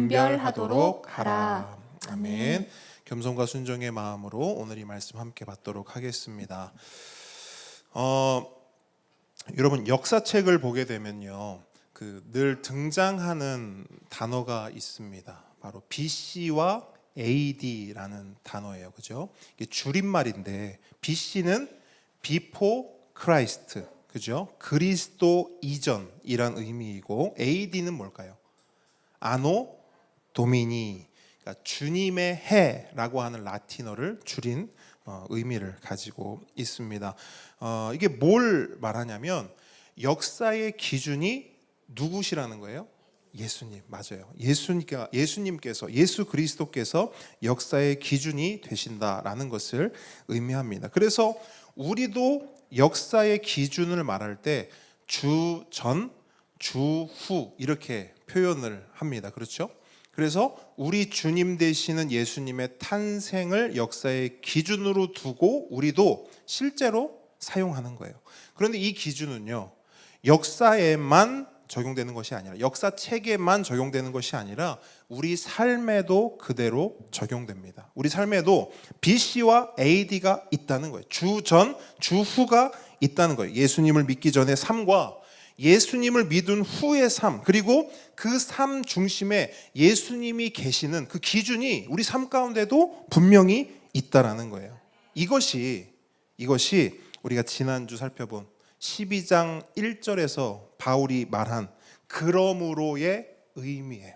분별하도록 하라. 아멘. 겸손과 순종의 마음으로 오늘 이 말씀 함께 받도록 하겠습니다. 여러분 역사책을 보게 되면요, 늘 등장하는 단어가 있습니다. 바로 BC와 AD라는 단어예요, 그죠? 이게 줄임말인데 BC는 Before Christ, 그죠? 그리스도 이전이란 의미이고 AD는 뭘까요? 아노 도미니, 그러니까 주님의 해라고 하는 라틴어를 줄인 의미를 가지고 있습니다. 이게 뭘 말하냐면 역사의 기준이 누구시라는 거예요? 예수님, 맞아요. 예수님께서, 예수 그리스도께서 역사의 기준이 되신다라는 것을 의미합니다. 그래서 우리도 역사의 기준을 말할 때 주전, 주후 이렇게 표현을 합니다. 그렇죠? 그래서 우리 주님 되시는 예수님의 탄생을 역사의 기준으로 두고 우리도 실제로 사용하는 거예요. 그런데 이 기준은요, 역사에만 적용되는 것이 아니라, 역사책에만 적용되는 것이 아니라 우리 삶에도 그대로 적용됩니다. 우리 삶에도 BC와 AD가 있다는 거예요. 주전, 주후가 있다는 거예요. 예수님을 믿기 전의 삶과 예수님을 믿은 후의 삶, 그리고 그 삶 중심에 예수님이 계시는 그 기준이 우리 삶 가운데도 분명히 있다라는 거예요. 이것이 우리가 지난주 살펴본 12장 1절에서 바울이 말한 그러므로의 의미예요.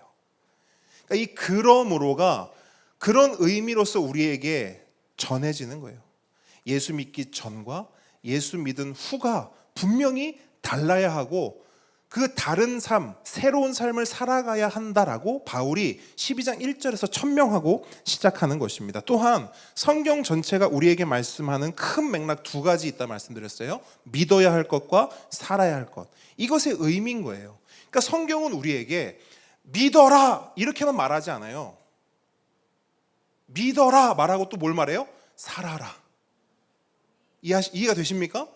그러니까 이 그러므로가 그런 의미로서 우리에게 전해지는 거예요. 예수 믿기 전과 예수 믿은 후가 분명히 달라야 하고 그 다른 삶, 새로운 삶을 살아가야 한다라고 바울이 12장 1절에서 천명하고 시작하는 것입니다. 또한 성경 전체가 우리에게 말씀하는 큰 맥락 두 가지 있다 말씀드렸어요. 믿어야 할 것과 살아야 할 것. 이것의 의미인 거예요. 그러니까 성경은 우리에게 믿어라 이렇게만 말하지 않아요. 믿어라 말하고 또 뭘 말해요? 살아라. 이해가 되십니까?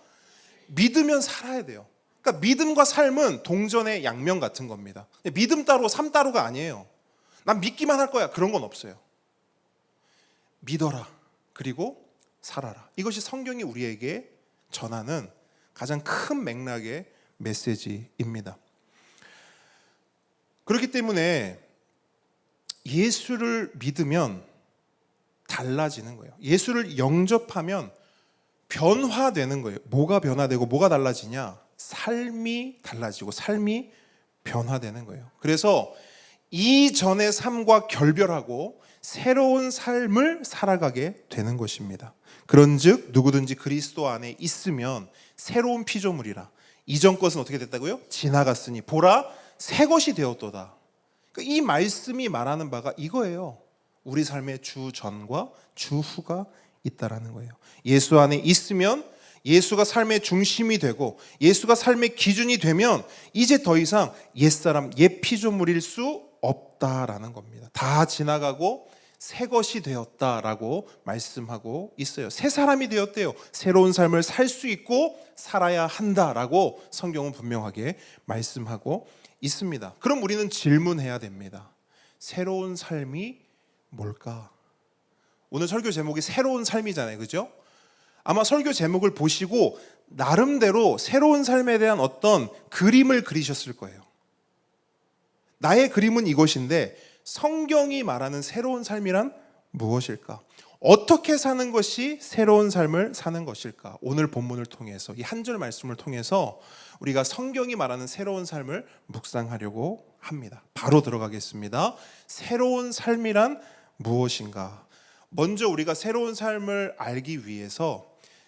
믿으면 살아야 돼요. 그러니까 믿음과 삶은 동전의 양면 같은 겁니다. 믿음 따로 삶 따로가 아니에요. 난 믿기만 할 거야, 그런 건 없어요. 믿어라, 그리고 살아라. 이것이 성경이 우리에게 전하는 가장 큰 맥락의 메시지입니다. 그렇기 때문에 예수를 믿으면 달라지는 거예요. 예수를 영접하면 변화되는 거예요. 뭐가 변화되고 뭐가 달라지냐? 삶이 달라지고 삶이 변화되는 거예요. 그래서 이전의 삶과 결별하고 새로운 삶을 살아가게 되는 것입니다. 그런즉 누구든지 그리스도 안에 있으면 새로운 피조물이라. 이전 것은 어떻게 됐다고요? 지나갔으니 보라 새 것이 되었도다. 그러니까 이 말씀이 말하는 바가 이거예요. 우리 삶의 주전과 주후가 있다라는 거예요. 예수 안에 있으면 예수가 삶의 중심이 되고 예수가 삶의 기준이 되면 이제 더 이상 옛사람, 옛 피조물일 수 없다라는 겁니다. 다 지나가고 새 것이 되었다라고 말씀하고 있어요. 새 사람이 되었대요. 새로운 삶을 살 수 있고 살아야 한다라고 성경은 분명하게 말씀하고 있습니다. 그럼 우리는 질문해야 됩니다. 새로운 삶이 뭘까? 오늘 설교 제목이 새로운 삶이잖아요, 그죠? 아마 설교 제목을 보시고 나름대로 새로운 삶에 대한 어떤 그림을 그리셨을 거예요. 나의 그림은 이것인데 성경이 말하는 새로운 삶이란 무엇일까? 어떻게 사는 것이 새로운 삶을 사는 것일까? 오늘 본문을 통해서 이 한 절 말씀을 통해서 우리가 성경이 말하는 새로운 삶을 묵상하려고 합니다. 바로 들어가겠습니다. 새로운 삶이란 무엇인가? 먼저 우리가 새로운 삶을 알기 위해서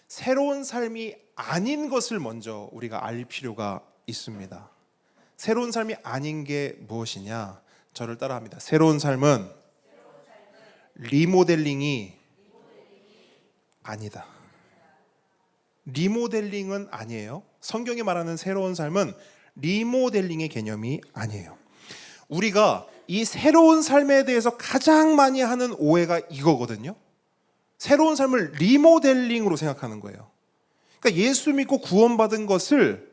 새로운 삶이 아닌 것을 먼저 우리가 알 필요가 있습니다. 새로운 삶이 아닌 게 무엇이냐? 저를 따라합니다. 새로운 삶은 리모델링이 아니다. 리모델링은 아니에요. 성경이 말하는 새로운 삶은 리모델링의 개념이 아니에요. 우리가 이 새로운 삶에 대해서 가장 많이 하는 오해가 이거거든요. 새로운 삶을 리모델링으로 생각하는 거예요. 그러니까 예수 믿고 구원받은 것을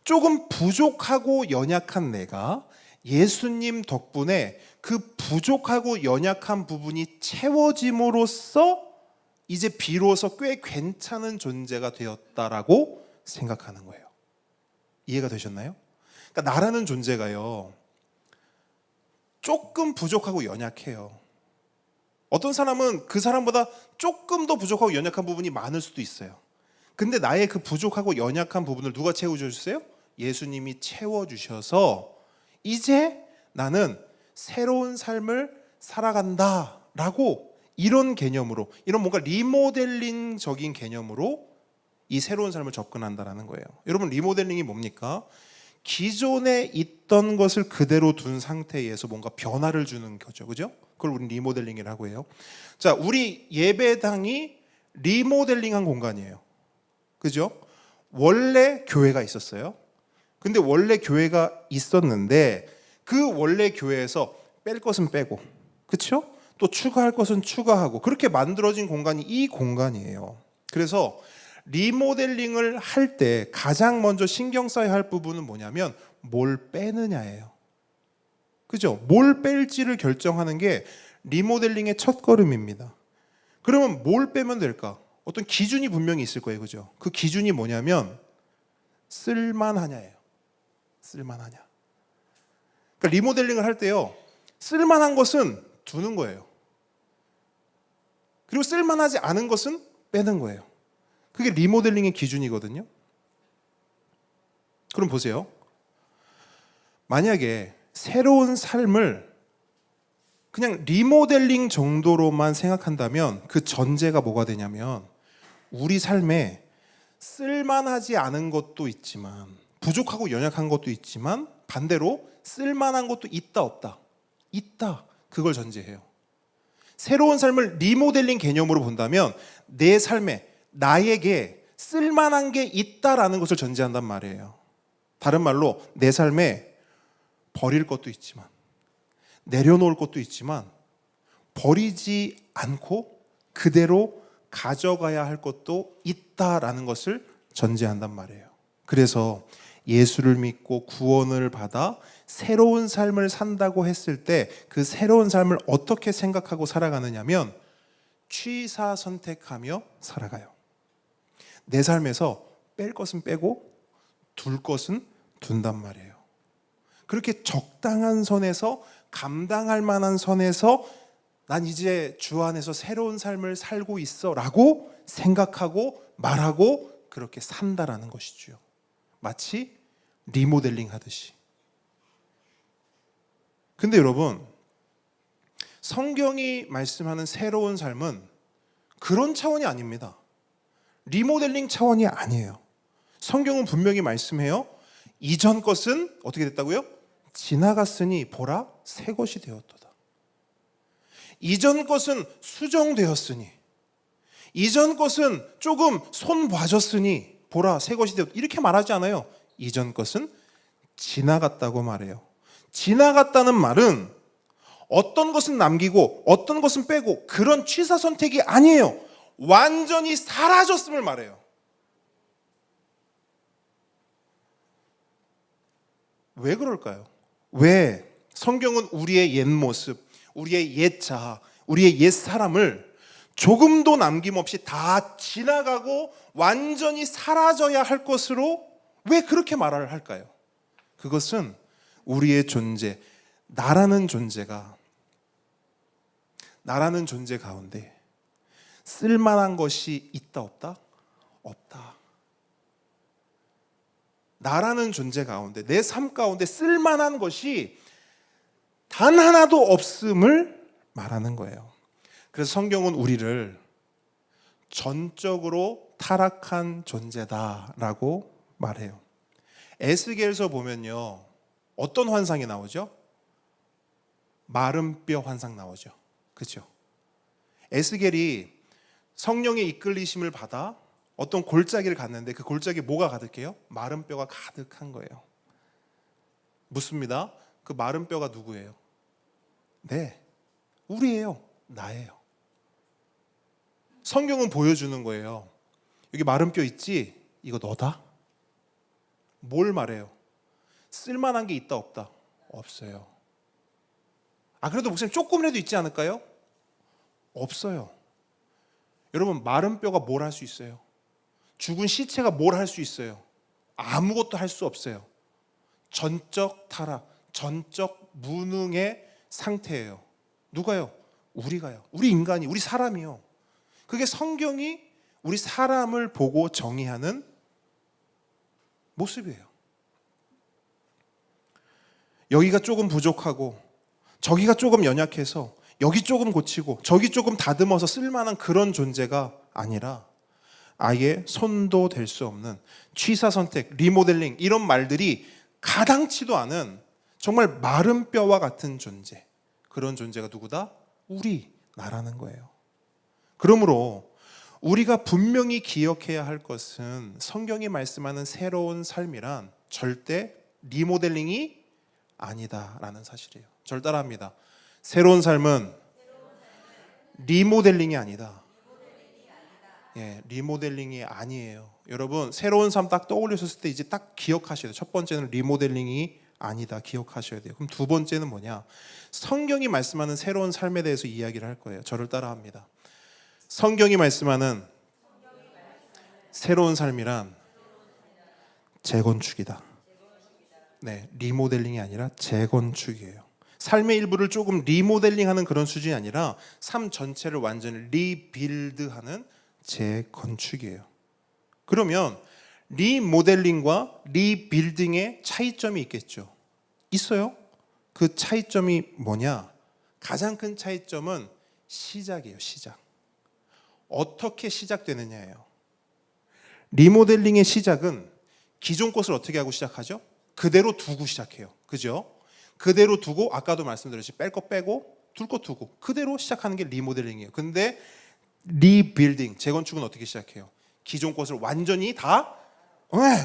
조금 부족하고 연약한 내가 예수님 덕분에 그 부족하고 연약한 부분이 채워짐으로써 이제 비로소 꽤 괜찮은 존재가 되었다라고 생각하는 거예요. 이해가 되셨나요? 그러니까 나라는 존재가요, 조금 부족하고 연약해요. 어떤 사람은 그 사람보다 조금 더 부족하고 연약한 부분이 많을 수도 있어요. 근데 나의 그 부족하고 연약한 부분을 누가 채워주셨어요? 예수님이 채워주셔서 이제 나는 새로운 삶을 살아간다 라고, 이런 개념으로, 이런 뭔가 리모델링적인 개념으로 이 새로운 삶을 접근한다라는 거예요. 여러분, 리모델링이 뭡니까? 기존에 있던 것을 그대로 둔 상태에서 뭔가 변화를 주는 거죠. 그죠? 그걸 우리는 리모델링이라고 해요. 자, 우리 예배당이 리모델링한 공간이에요. 그죠? 원래 교회가 있었어요. 근데 원래 교회가 있었는데 그 원래 교회에서 뺄 것은 빼고, 그렇죠? 또 추가할 것은 추가하고, 그렇게 만들어진 공간이 이 공간이에요. 그래서 리모델링을 할 때 가장 먼저 신경 써야 할 부분은 뭐냐면 뭘 빼느냐예요. 그죠? 뭘 뺄지를 결정하는 게 리모델링의 첫 걸음입니다. 그러면 뭘 빼면 될까? 어떤 기준이 분명히 있을 거예요. 그죠? 그 기준이 뭐냐면 쓸만하냐예요. 쓸만하냐. 그러니까 리모델링을 할 때요, 쓸만한 것은 두는 거예요. 그리고 쓸만하지 않은 것은 빼는 거예요. 그게 리모델링의 기준이거든요. 그럼 보세요. 만약에 새로운 삶을 그냥 리모델링 정도로만 생각한다면 그 전제가 뭐가 되냐면, 우리 삶에 쓸만하지 않은 것도 있지만, 부족하고 연약한 것도 있지만, 반대로 쓸만한 것도 있다 없다? 있다. 그걸 전제해요. 새로운 삶을 리모델링 개념으로 본다면 내 삶에, 나에게 쓸만한 게 있다라는 것을 전제한단 말이에요. 다른 말로 내 삶에 버릴 것도 있지만, 내려놓을 것도 있지만, 버리지 않고 그대로 가져가야 할 것도 있다라는 것을 전제한단 말이에요. 그래서 예수를 믿고 구원을 받아 새로운 삶을 산다고 했을 때 그 새로운 삶을 어떻게 생각하고 살아가느냐면 취사 선택하며 살아가요. 내 삶에서 뺄 것은 빼고 둘 것은 둔단 말이에요. 그렇게 적당한 선에서, 감당할 만한 선에서 난 이제 주 안에서 새로운 삶을 살고 있어 라고 생각하고 말하고 그렇게 산다라는 것이죠. 마치 리모델링 하듯이. 근데 여러분, 성경이 말씀하는 새로운 삶은 그런 차원이 아닙니다. 리모델링 차원이 아니에요. 성경은 분명히 말씀해요. 이전 것은 어떻게 됐다고요? 지나갔으니 보라, 새 것이 되었도다. 이전 것은 수정되었으니, 이전 것은 조금 손 봐줬으니 보라, 새 것이 되었다. 이렇게 말하지 않아요. 이전 것은 지나갔다고 말해요. 지나갔다는 말은 어떤 것은 남기고 어떤 것은 빼고 그런 취사 선택이 아니에요. 완전히 사라졌음을 말해요. 왜 그럴까요? 왜 성경은 우리의 옛 모습, 우리의 옛 자아, 우리의 옛 사람을 조금도 남김없이 다 지나가고 완전히 사라져야 할 것으로 왜 그렇게 말을 할까요? 그것은 우리의 존재, 나라는 존재 가운데 쓸만한 것이 있다 없다? 없다. 나라는 존재 가운데, 내 삶 가운데 쓸만한 것이 단 하나도 없음을 말하는 거예요. 그래서 성경은 우리를 전적으로 타락한 존재다라고 말해요. 에스겔서 보면요, 어떤 환상이 나오죠? 마른 뼈 환상 나오죠. 그렇죠? 에스겔이 성령의 이끌리심을 받아 어떤 골짜기를 갔는데 그 골짜기에 뭐가 가득해요? 마른 뼈가 가득한 거예요. 묻습니다. 그 마른 뼈가 누구예요? 네, 우리예요. 나예요. 성경은 보여주는 거예요. 여기 마른 뼈 있지? 이거 너다? 뭘 말해요? 쓸만한 게 있다 없다? 없어요. 그래도 목사님 조금이라도 있지 않을까요? 없어요. 여러분, 마른 뼈가 뭘 할 수 있어요? 죽은 시체가 뭘 할 수 있어요? 아무것도 할 수 없어요. 전적 타락, 전적 무능의 상태예요. 누가요? 우리가요. 우리 인간이, 우리 사람이요. 그게 성경이 우리 사람을 보고 정의하는 모습이에요. 여기가 조금 부족하고 저기가 조금 연약해서 여기 조금 고치고 저기 조금 다듬어서 쓸만한 그런 존재가 아니라 아예 손도 댈 수 없는 취사 선택, 리모델링 이런 말들이 가당치도 않은 정말 마른 뼈와 같은 존재, 그런 존재가 누구다? 우리 나라는 거예요. 그러므로 우리가 분명히 기억해야 할 것은 성경이 말씀하는 새로운 삶이란 절대 리모델링이 아니다라는 사실이에요. 절 따라합니다. 새로운 삶은 리모델링이 아니다. 리모델링이 아니에요. 여러분, 새로운 삶 딱 떠올리셨을 때 이제 딱 기억하셔야 돼요. 첫 번째는 리모델링이 아니다. 기억하셔야 돼요. 그럼 두 번째는 뭐냐? 성경이 말씀하는 새로운 삶에 대해서 이야기를 할 거예요. 저를 따라합니다. 성경이 말씀하는 새로운 삶이란 재건축이다. 리모델링이 아니라 재건축이에요. 삶의 일부를 조금 리모델링하는 그런 수준이 아니라 삶 전체를 완전히 리빌드하는 재건축이에요. 그러면 리모델링과 리빌딩의 차이점이 있겠죠. 있어요. 그 차이점이 뭐냐? 가장 큰 차이점은 시작이에요. 시작. 어떻게 시작되느냐예요. 리모델링의 시작은 기존 것을 어떻게 하고 시작하죠? 그대로 두고 시작해요. 그죠? 그대로 두고, 아까도 말씀드렸듯이 뺄 거 빼고 둘 거 두고 그대로 시작하는 게 리모델링이에요. 근데 리빌딩, 재건축은 어떻게 시작해요? 기존 것을 완전히 다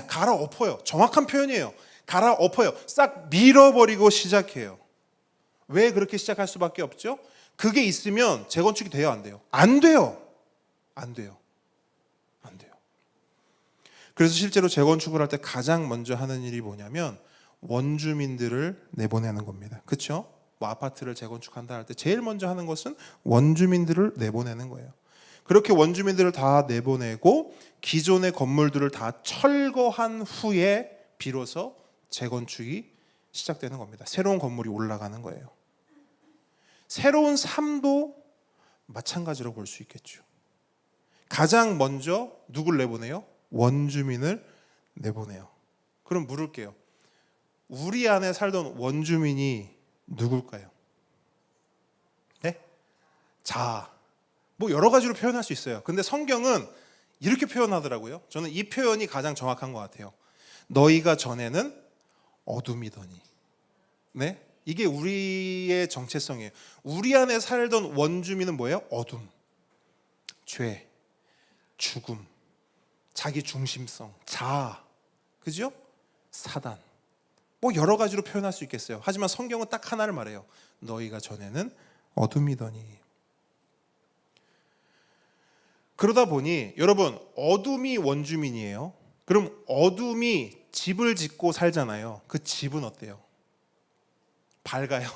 갈아엎어요. 정확한 표현이에요. 갈아엎어요. 싹 밀어버리고 시작해요. 왜 그렇게 시작할 수밖에 없죠? 그게 있으면 재건축이 돼요, 안 돼요? 안 돼요. 안 돼요. 안 돼요. 그래서 실제로 재건축을 할 때 가장 먼저 하는 일이 뭐냐면 원주민들을 내보내는 겁니다. 그렇죠? 뭐 아파트를 재건축한다 할 때 제일 먼저 하는 것은 원주민들을 내보내는 거예요. 그렇게 원주민들을 다 내보내고 기존의 건물들을 다 철거한 후에 비로소 재건축이 시작되는 겁니다. 새로운 건물이 올라가는 거예요. 새로운 삶도 마찬가지로 볼 수 있겠죠. 가장 먼저 누굴 내보내요? 원주민을 내보내요. 그럼 물을게요. 우리 안에 살던 원주민이 누굴까요? 네? 자, 뭐 여러 가지로 표현할 수 있어요. 근데 성경은 이렇게 표현하더라고요. 저는 이 표현이 가장 정확한 것 같아요. 너희가 전에는 어둠이더니. 네? 이게 우리의 정체성이에요. 우리 안에 살던 원주민은 뭐예요? 어둠, 죄, 죽음, 자기 중심성, 자아, 그죠? 사단. 뭐 여러 가지로 표현할 수 있겠어요. 하지만 성경은 딱 하나를 말해요. 너희가 전에는 어둠이더니. 그러다 보니 여러분, 어둠이 원주민이에요. 그럼 어둠이 집을 짓고 살잖아요. 그 집은 어때요? 밝아요?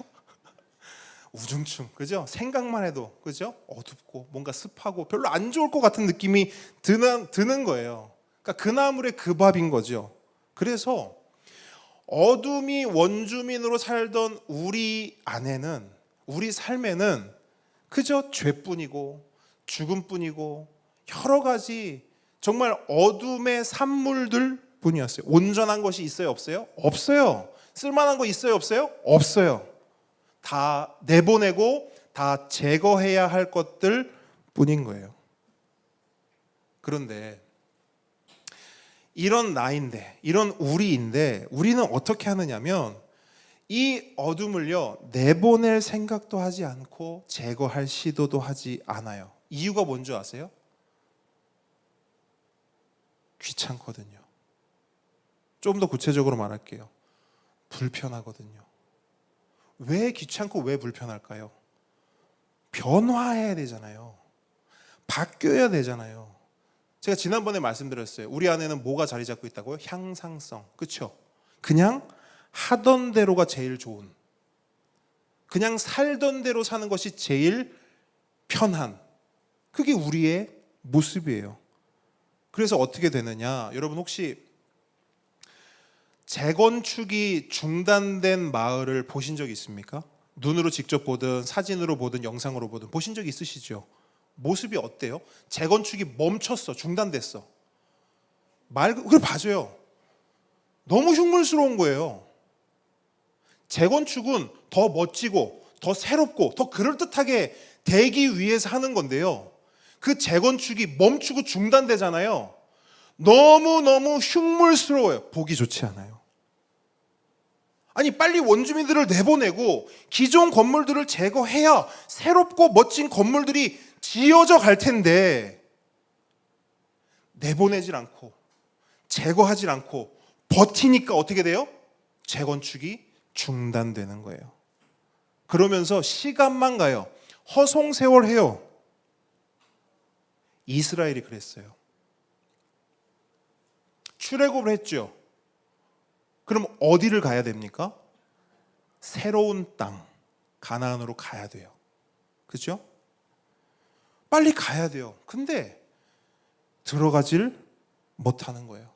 우중충, 그죠? 생각만 해도, 그죠? 어둡고 뭔가 습하고 별로 안 좋을 것 같은 느낌이 드는 거예요. 그러니까 그 나물의 그 밥인 거죠. 그래서 어둠이 원주민으로 살던 우리 안에는, 우리 삶에는 그저 죄뿐이고 죽음뿐이고 여러 가지 정말 어둠의 산물들 뿐이었어요. 온전한 것이 있어요, 없어요? 없어요. 쓸만한 거 있어요, 없어요? 없어요. 다 내보내고 다 제거해야 할 것들 뿐인 거예요. 그런데 이런 나인데, 이런 우리인데 우리는 어떻게 하느냐면 이 어둠을요 내보낼 생각도 하지 않고 제거할 시도도 하지 않아요. 이유가 뭔지 아세요? 귀찮거든요. 좀 더 구체적으로 말할게요. 불편하거든요. 왜 귀찮고 왜 불편할까요? 변화해야 되잖아요. 바뀌어야 되잖아요. 제가 지난번에 말씀드렸어요. 우리 안에는 뭐가 자리 잡고 있다고요? 향상성. 그렇죠? 그냥 하던 대로가 제일 좋은, 그냥 살던 대로 사는 것이 제일 편한, 그게 우리의 모습이에요. 그래서 어떻게 되느냐, 여러분 혹시 재건축이 중단된 마을을 보신 적 있습니까? 눈으로 직접 보든 사진으로 보든 영상으로 보든 보신 적 있으시죠? 모습이 어때요? 재건축이 멈췄어, 중단됐어. 그래 맞아요. 너무 흉물스러운 거예요. 재건축은 더 멋지고 더 새롭고 더 그럴듯하게 되기 위해서 하는 건데요. 그 재건축이 멈추고 중단되잖아요. 너무너무 흉물스러워요. 보기 좋지 않아요. 아니 빨리 원주민들을 내보내고 기존 건물들을 제거해야 새롭고 멋진 건물들이 지어져 갈 텐데, 내보내질 않고 제거하질 않고 버티니까 어떻게 돼요? 재건축이 중단되는 거예요. 그러면서 시간만 가요. 허송세월해요. 이스라엘이 그랬어요. 출애굽을 했죠. 그럼 어디를 가야 됩니까? 새로운 땅, 가나안으로 가야 돼요. 그렇죠? 빨리 가야 돼요. 근데 들어가질 못하는 거예요.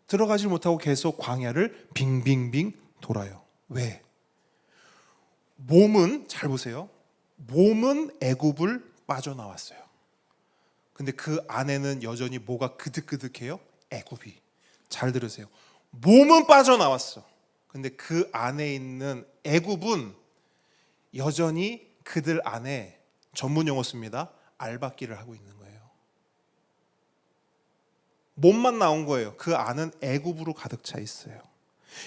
들어가질 못하고 계속 광야를 빙빙빙 돌아요. 왜? 몸은, 잘 보세요, 몸은 애굽을 빠져나왔어요. 근데 그 안에는 여전히 뭐가 그득그득해요? 애굽이. 잘 들으세요. 몸은 빠져나왔어. 근데 그 안에 있는 애굽은 여전히 그들 안에, 전문 용어 씁니다, 알박기를 하고 있는 거예요. 몸만 나온 거예요. 그 안은 애굽으로 가득 차 있어요.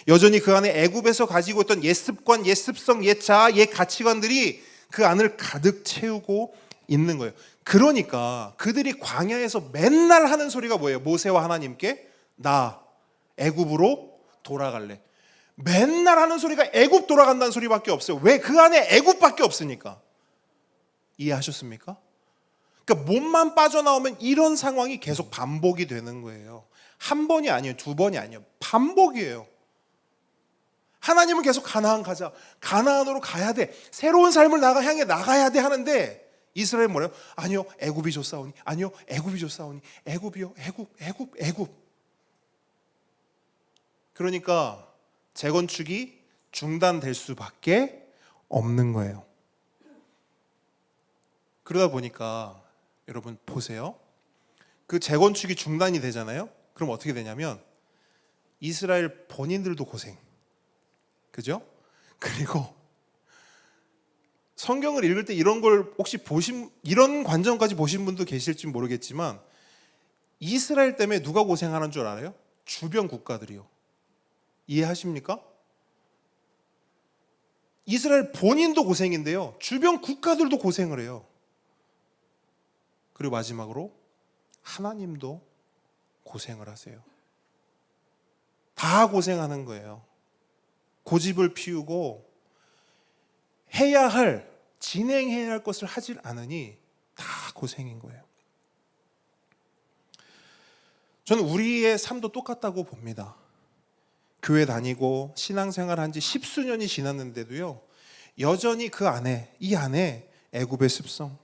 여전히 그 안에 애굽에서 가지고 있던 옛 습관, 옛 습성, 옛 자아, 옛 가치관들이 그 안을 가득 채우고 있는 거예요. 그러니까 그들이 광야에서 맨날 하는 소리가 뭐예요? 모세와 하나님께 나 애굽으로 돌아갈래. 맨날 하는 소리가 애굽 돌아간다는 소리밖에 없어요. 왜? 그 안에 애굽밖에 없으니까. 이해하셨습니까? 그러니까 몸만 빠져나오면 이런 상황이 계속 반복이 되는 거예요. 한 번이 아니에요. 두 번이 아니에요. 반복이에요. 하나님은 계속 가나안 가자, 가나안으로 가야 돼, 새로운 삶을 향해 나가야 돼 하는데 이스라엘은 뭐래요? 아니요, 애굽이 좋사오니, 아니요, 애굽이 좋사오니, 애굽이요, 애굽. 그러니까 재건축이 중단될 수밖에 없는 거예요. 그러다 보니까 여러분 보세요. 그 재건축이 중단이 되잖아요. 그럼 어떻게 되냐면 이스라엘 본인들도 고생. 그죠? 그리고 성경을 읽을 때 이런 걸 혹시 이런 관점까지 보신 분도 계실지 모르겠지만 이스라엘 때문에 누가 고생하는 줄 알아요? 주변 국가들이요. 이해하십니까? 이스라엘 본인도 고생인데요, 주변 국가들도 고생을 해요. 그리고 마지막으로 하나님도 고생을 하세요. 다 고생하는 거예요. 고집을 피우고 진행해야 할 것을 하질 않으니 다 고생인 거예요. 저는 우리의 삶도 똑같다고 봅니다. 교회 다니고 신앙생활 한 지 십수년이 지났는데도요, 여전히 이 안에 애굽의 습성,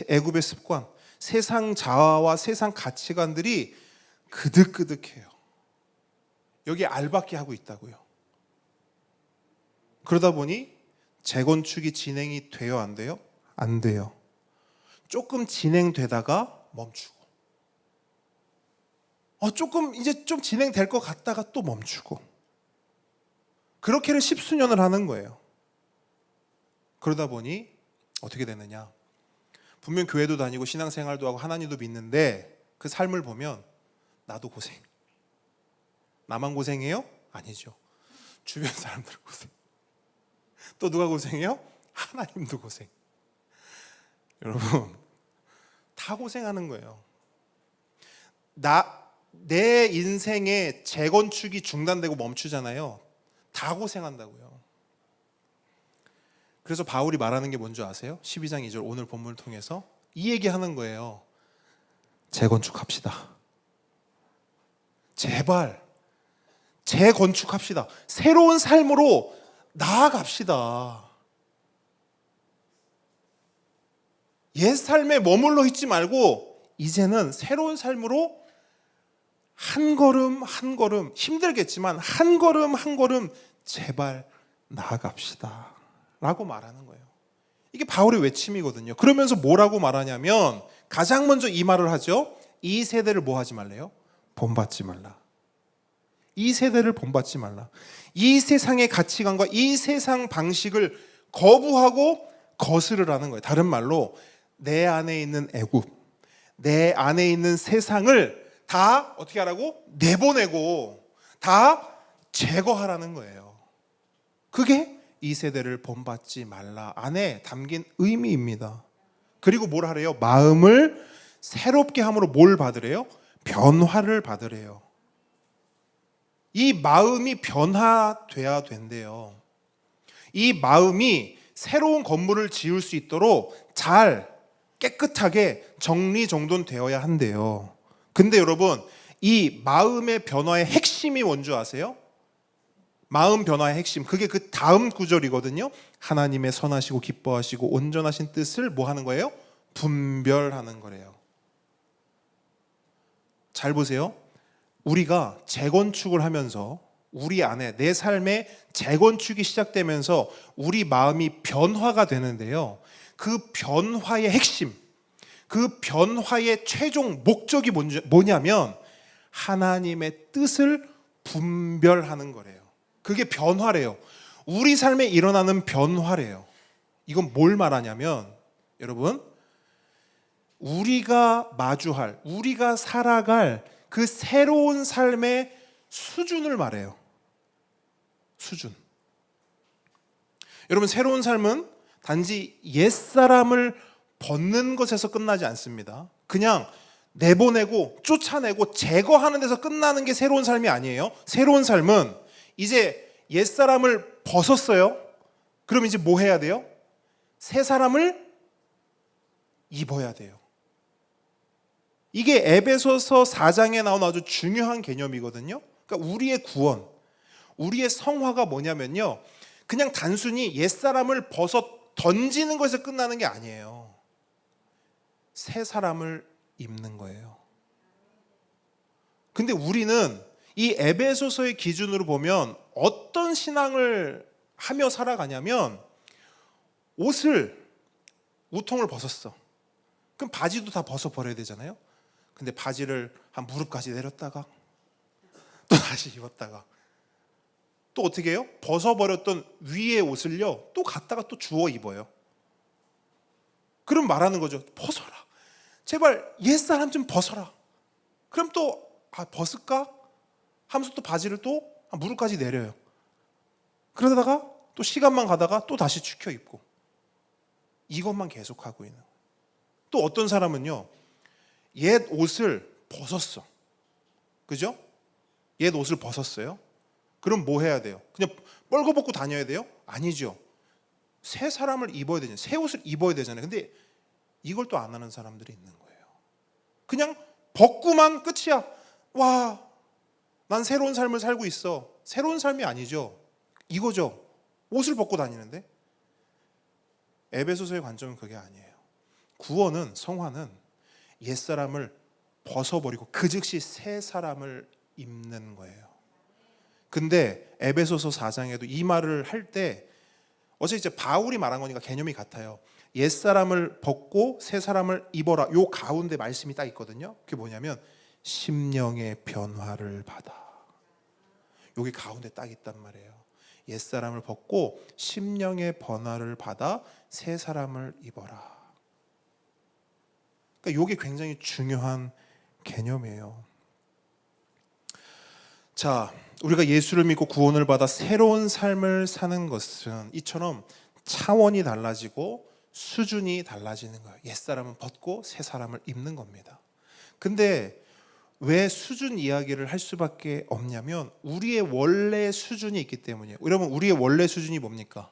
애굽의 습관, 세상 자아와 세상 가치관들이 그득그득해요. 여기 알박기 하고 있다고요. 그러다 보니 재건축이 진행이 돼요, 안 돼요? 안 돼요. 조금 진행되다가 멈추고, 조금 이제 좀 진행될 것 같다가 또 멈추고, 그렇게를 십수년을 하는 거예요. 그러다 보니 어떻게 되느냐? 분명 교회도 다니고 신앙생활도 하고 하나님도 믿는데 그 삶을 보면 나도 고생. 나만 고생해요? 아니죠. 주변 사람들 고생. 또 누가 고생해요? 하나님도 고생. 여러분, 다 고생하는 거예요. 내 인생의 재건축이 중단되고 멈추잖아요. 다 고생한다고요. 그래서 바울이 말하는 게 뭔지 아세요? 12장 2절 오늘 본문을 통해서 이 얘기하는 거예요. 재건축합시다. 제발 재건축합시다. 새로운 삶으로 나아갑시다. 옛 삶에 머물러 있지 말고 이제는 새로운 삶으로 한 걸음 한 걸음, 힘들겠지만 한 걸음 한 걸음 제발 나아갑시다 라고 말하는 거예요. 이게 바울의 외침이거든요. 그러면서 뭐라고 말하냐면 가장 먼저 이 말을 하죠. 이 세대를 뭐 하지 말래요? 본받지 말라. 이 세대를 본받지 말라. 이 세상의 가치관과 이 세상 방식을 거부하고 거스르라는 거예요. 다른 말로 내 안에 있는 애굽, 내 안에 있는 세상을 다 어떻게 하라고? 내보내고 다 제거하라는 거예요. 그게 이 세대를 본받지 말라 안에 담긴 의미입니다. 그리고 뭘 하래요? 마음을 새롭게 함으로 뭘 받으래요? 변화를 받으래요. 이 마음이 변화돼야 된대요. 이 마음이 새로운 건물을 지을 수 있도록 잘 깨끗하게 정리정돈되어야 한대요. 근데 여러분, 이 마음의 변화의 핵심이 뭔지 아세요? 마음 변화의 핵심, 그게 그 다음 구절이거든요. 하나님의 선하시고 기뻐하시고 온전하신 뜻을 뭐 하는 거예요? 분별하는 거래요. 잘 보세요. 우리가 재건축을 하면서 우리 안에 내 삶의 재건축이 시작되면서 우리 마음이 변화가 되는데요. 그 변화의 핵심, 그 변화의 최종 목적이 뭐냐면 하나님의 뜻을 분별하는 거래요. 그게 변화래요. 우리 삶에 일어나는 변화래요. 이건 뭘 말하냐면 여러분, 우리가 마주할, 우리가 살아갈 그 새로운 삶의 수준을 말해요. 수준. 여러분, 새로운 삶은 단지 옛사람을 벗는 것에서 끝나지 않습니다. 그냥 내보내고 쫓아내고 제거하는 데서 끝나는 게 새로운 삶이 아니에요. 새로운 삶은 이제 옛사람을 벗었어요. 그럼 이제 뭐 해야 돼요? 새 사람을 입어야 돼요. 이게 에베소서 4장에 나온 아주 중요한 개념이거든요. 그러니까 우리의 구원, 우리의 성화가 뭐냐면요, 그냥 단순히 옛사람을 벗어 던지는 것에서 끝나는 게 아니에요. 새 사람을 입는 거예요. 근데 우리는 이 에베소서의 기준으로 보면 어떤 신앙을 하며 살아가냐면 우통을 벗었어. 그럼 바지도 다 벗어버려야 되잖아요. 근데 바지를 한 무릎까지 내렸다가 또 다시 입었다가 또 어떻게 해요? 벗어버렸던 위의 옷을요 또 갖다가 또 주워 입어요. 그럼 말하는 거죠. 벗어라. 제발 옛사람 좀 벗어라. 그럼 또 벗을까? 하면서 또 바지를 또 무릎까지 내려요. 그러다가 또 시간만 가다가 또 다시 축혀 입고 이것만 계속하고 있는. 또 어떤 사람은요 옛 옷을 벗었어. 그죠? 옛 옷을 벗었어요. 그럼 뭐 해야 돼요? 그냥 뻘거벗고 다녀야 돼요? 아니죠. 새 사람을 입어야 되잖아요. 새 옷을 입어야 되잖아요. 근데 이걸 또 안 하는 사람들이 있는 거예요. 그냥 벗고만 끝이야. 와, 난 새로운 삶을 살고 있어. 새로운 삶이 아니죠. 이거죠. 옷을 벗고 다니는데. 에베소서의 관점은 그게 아니에요. 구원은, 성화는 옛사람을 벗어버리고 그 즉시 새 사람을 입는 거예요. 근데 에베소서 4장에도 이 말을 할 때 어제 이제 바울이 말한 거니까 개념이 같아요. 옛사람을 벗고 새 사람을 입어라. 요 가운데 말씀이 딱 있거든요. 그게 뭐냐면 심령의 변화를 받아. 여기 가운데 딱 있단 말이에요. 옛사람을 벗고 심령의 변화를 받아 새 사람을 입어라. 그러니까 이게 굉장히 중요한 개념이에요. 자, 우리가 예수를 믿고 구원을 받아 새로운 삶을 사는 것은 이처럼 차원이 달라지고 수준이 달라지는 거예요. 옛사람은 벗고 새 사람을 입는 겁니다. 근데 왜 수준 이야기를 할 수밖에 없냐면 우리의 원래 수준이 있기 때문이에요. 여러분, 우리의 원래 수준이 뭡니까?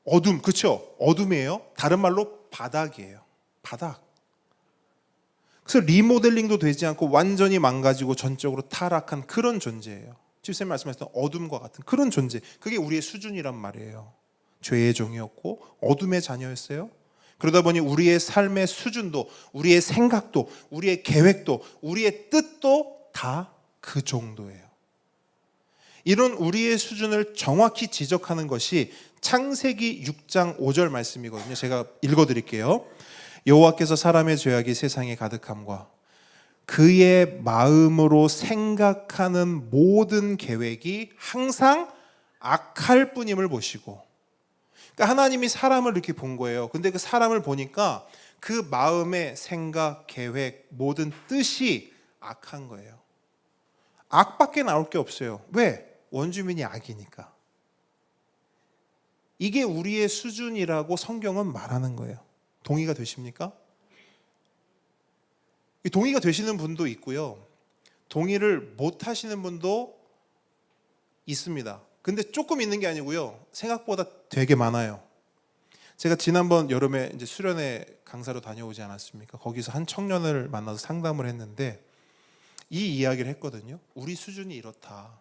어둠, 그렇죠? 어둠이에요. 다른 말로 바닥이에요. 바닥. 그래서 리모델링도 되지 않고 완전히 망가지고 전적으로 타락한 그런 존재예요. 집사님 말씀하셨던 어둠과 같은 그런 존재. 그게 우리의 수준이란 말이에요. 죄의 종이었고 어둠의 자녀였어요. 그러다 보니 우리의 삶의 수준도, 우리의 생각도, 우리의 계획도, 우리의 뜻도 다 그 정도예요. 이런 우리의 수준을 정확히 지적하는 것이 창세기 6장 5절 말씀이거든요. 제가 읽어드릴게요. 여호와께서 사람의 죄악이 세상에 가득함과 그의 마음으로 생각하는 모든 계획이 항상 악할 뿐임을 보시고, 그러니까 하나님이 사람을 이렇게 본 거예요. 근데 그 사람을 보니까 그 마음의 생각, 계획, 모든 뜻이 악한 거예요. 악밖에 나올 게 없어요. 왜? 원주민이 악이니까. 이게 우리의 수준이라고 성경은 말하는 거예요. 동의가 되십니까? 동의가 되시는 분도 있고요. 동의를 못 하시는 분도 있습니다. 근데 조금 있는 게 아니고요. 생각보다 되게 많아요. 제가 지난번 여름에 이제 수련회 강사로 다녀오지 않았습니까? 거기서 한 청년을 만나서 상담을 했는데 이 이야기를 했거든요. 우리 수준이 이렇다.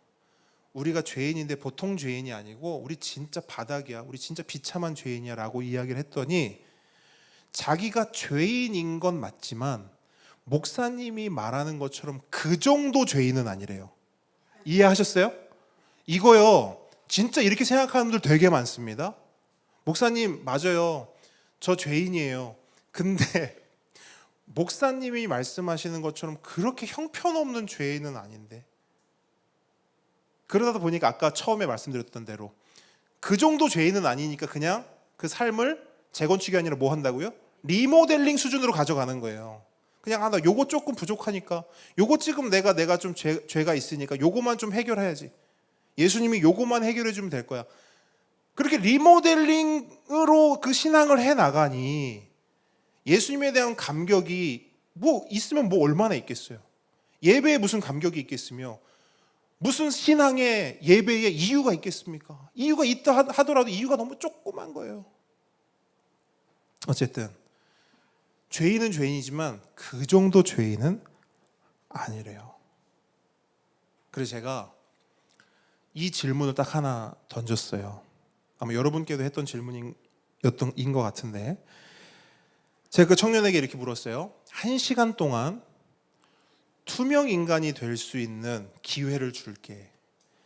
우리가 죄인인데 보통 죄인이 아니고 우리 진짜 바닥이야. 우리 진짜 비참한 죄인이야 라고 이야기를 했더니 자기가 죄인인 건 맞지만 목사님이 말하는 것처럼 그 정도 죄인은 아니래요. 이해하셨어요? 이거요. 진짜 이렇게 생각하는 분들 되게 많습니다. 목사님 맞아요. 저 죄인이에요. 근데 목사님이 말씀하시는 것처럼 그렇게 형편없는 죄인은 아닌데, 그러다 보니까 아까 처음에 말씀드렸던 대로 그 정도 죄인은 아니니까 그냥 그 삶을 재건축이 아니라 뭐 한다고요? 리모델링 수준으로 가져가는 거예요. 그냥 나 요거 조금 부족하니까 요거 지금 내가 좀 죄가 있으니까 요거만 좀 해결해야지. 예수님이 요거만 해결해 주면 될 거야. 그렇게 리모델링으로 그 신앙을 해 나가니 예수님에 대한 감격이 뭐 있으면 뭐 얼마나 있겠어요. 예배에 무슨 감격이 있겠으며 무슨 신앙의 예배에 이유가 있겠습니까? 이유가 있다 하더라도 이유가 너무 조그만 거예요. 어쨌든 죄인은 죄인이지만 그 정도 죄인은 아니래요. 그래서 제가 이 질문을 딱 하나 던졌어요. 아마 여러분께도 했던 질문인 것 같은데, 제가 그 청년에게 이렇게 물었어요. 1시간 동안 투명 인간이 될 수 있는 기회를 줄게.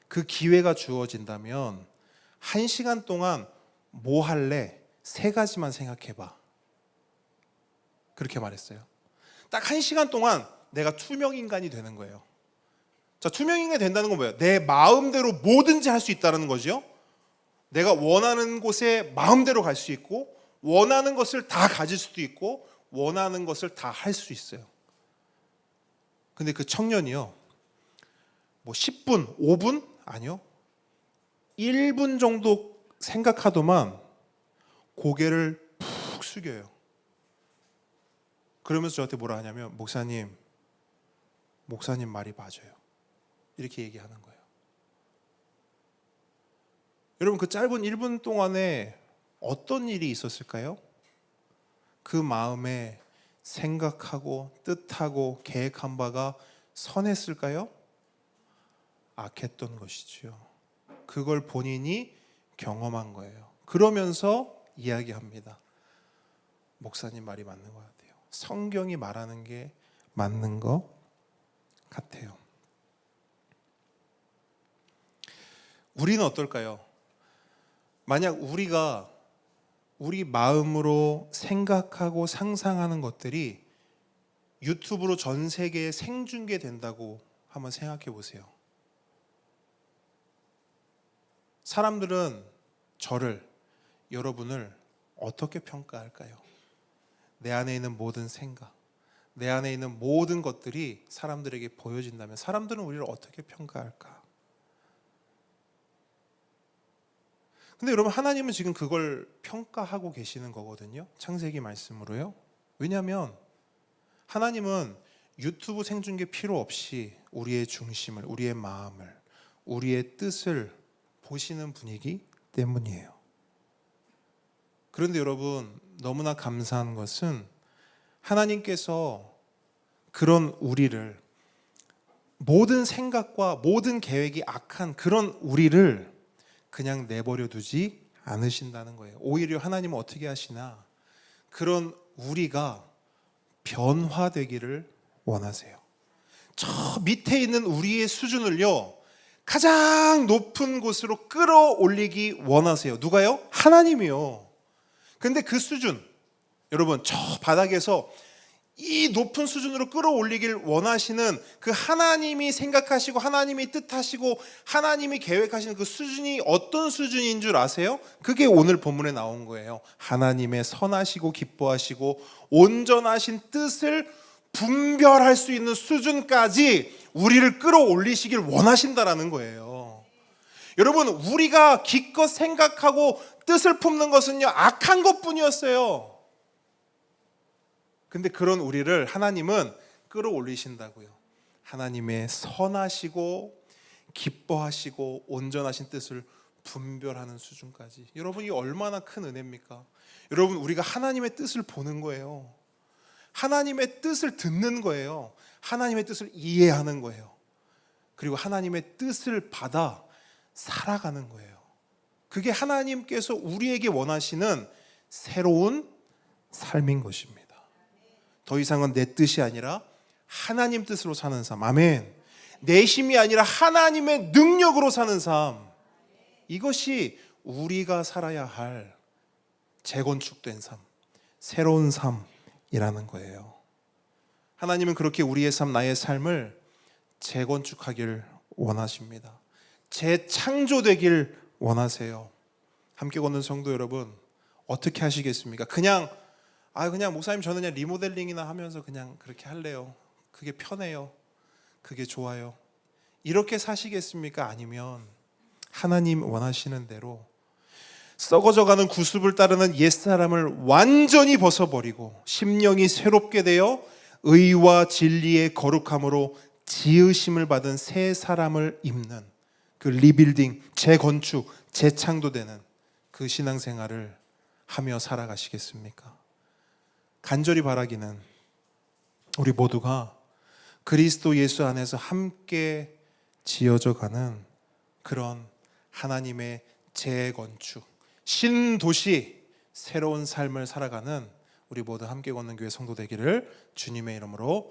그 기회가 주어진다면 1시간 동안 뭐 할래? 3가지만 생각해봐. 그렇게 말했어요. 딱 1시간 동안 내가 투명 인간이 되는 거예요. 자, 투명 인간이 된다는 건 뭐예요? 내 마음대로 뭐든지 할 수 있다는 거죠. 내가 원하는 곳에 마음대로 갈 수 있고 원하는 것을 다 가질 수도 있고 원하는 것을 다 할 수 있어요. 근데 그 청년이요, 뭐 10분, 5분? 아니요. 1분 정도 생각하더만 고개를 푹 숙여요. 그러면서 저한테 뭐라 하냐면, 목사님 말이 맞아요. 이렇게 얘기하는 거예요. 여러분, 그 짧은 1분 동안에 어떤 일이 있었을까요? 그 마음에 생각하고 뜻하고 계획한 바가 선했을까요? 악했던 것이지요. 그걸 본인이 경험한 거예요. 그러면서 이야기합니다. 목사님 말이 맞는 것 같아요. 성경이 말하는 게 맞는 것 같아요. 우리는 어떨까요? 만약 우리가 우리 마음으로 생각하고 상상하는 것들이 유튜브로 전 세계에 생중계된다고 한번 생각해 보세요. 사람들은 저를, 여러분을 어떻게 평가할까요? 내 안에 있는 모든 생각, 내 안에 있는 모든 것들이 사람들에게 보여진다면 사람들은 우리를 어떻게 평가할까? 근데 여러분, 하나님은 지금 그걸 평가하고 계시는 거거든요. 창세기 말씀으로요. 왜냐하면 하나님은 유튜브 생중계 필요 없이 우리의 중심을, 우리의 마음을, 우리의 뜻을 보시는 분이기 때문이에요. 그런데 여러분, 너무나 감사한 것은 하나님께서 그런 우리를, 모든 생각과 모든 계획이 악한 그런 우리를 그냥 내버려 두지 않으신다는 거예요. 오히려 하나님은 어떻게 하시나? 그런 우리가 변화되기를 원하세요. 저 밑에 있는 우리의 수준을요, 가장 높은 곳으로 끌어올리기 원하세요. 누가요? 하나님이요. 근데 그 수준, 여러분, 저 바닥에서 이 높은 수준으로 끌어올리길 원하시는 그 하나님이 생각하시고 하나님이 뜻하시고 하나님이 계획하시는 그 수준이 어떤 수준인 줄 아세요? 그게 오늘 본문에 나온 거예요. 하나님의 선하시고 기뻐하시고 온전하신 뜻을 분별할 수 있는 수준까지 우리를 끌어올리시길 원하신다라는 거예요. 여러분, 우리가 기껏 생각하고 뜻을 품는 것은요, 악한 것뿐이었어요. 근데 그런 우리를 하나님은 끌어올리신다고요. 하나님의 선하시고 기뻐하시고 온전하신 뜻을 분별하는 수준까지. 여러분, 이 얼마나 큰 은혜입니까? 여러분, 우리가 하나님의 뜻을 보는 거예요. 하나님의 뜻을 듣는 거예요. 하나님의 뜻을 이해하는 거예요. 그리고 하나님의 뜻을 받아 살아가는 거예요. 그게 하나님께서 우리에게 원하시는 새로운 삶인 것입니다. 더 이상은 내 뜻이 아니라 하나님 뜻으로 사는 삶. 아멘. 내 힘이 아니라 하나님의 능력으로 사는 삶. 이것이 우리가 살아야 할 재건축된 삶, 새로운 삶이라는 거예요. 하나님은 그렇게 우리의 삶, 나의 삶을 재건축하길 원하십니다. 재창조되길 원하세요. 함께 걷는 성도 여러분, 어떻게 하시겠습니까? 그냥 목사님, 저는 그냥 리모델링이나 하면서 그냥 그렇게 할래요. 그게 편해요. 그게 좋아요. 이렇게 사시겠습니까? 아니면 하나님 원하시는 대로 썩어져가는 구습을 따르는 옛사람을 완전히 벗어버리고 심령이 새롭게 되어 의와 진리의 거룩함으로 지으심을 받은 새 사람을 입는 그 리빌딩, 재건축, 재창조되는 그 신앙생활을 하며 살아가시겠습니까? 간절히 바라기는 우리 모두가 그리스도 예수 안에서 함께 지어져 가는 그런 하나님의 재건축, 신도시, 새로운 삶을 살아가는 우리 모두 함께 걷는 교회 성도 되기를 주님의 이름으로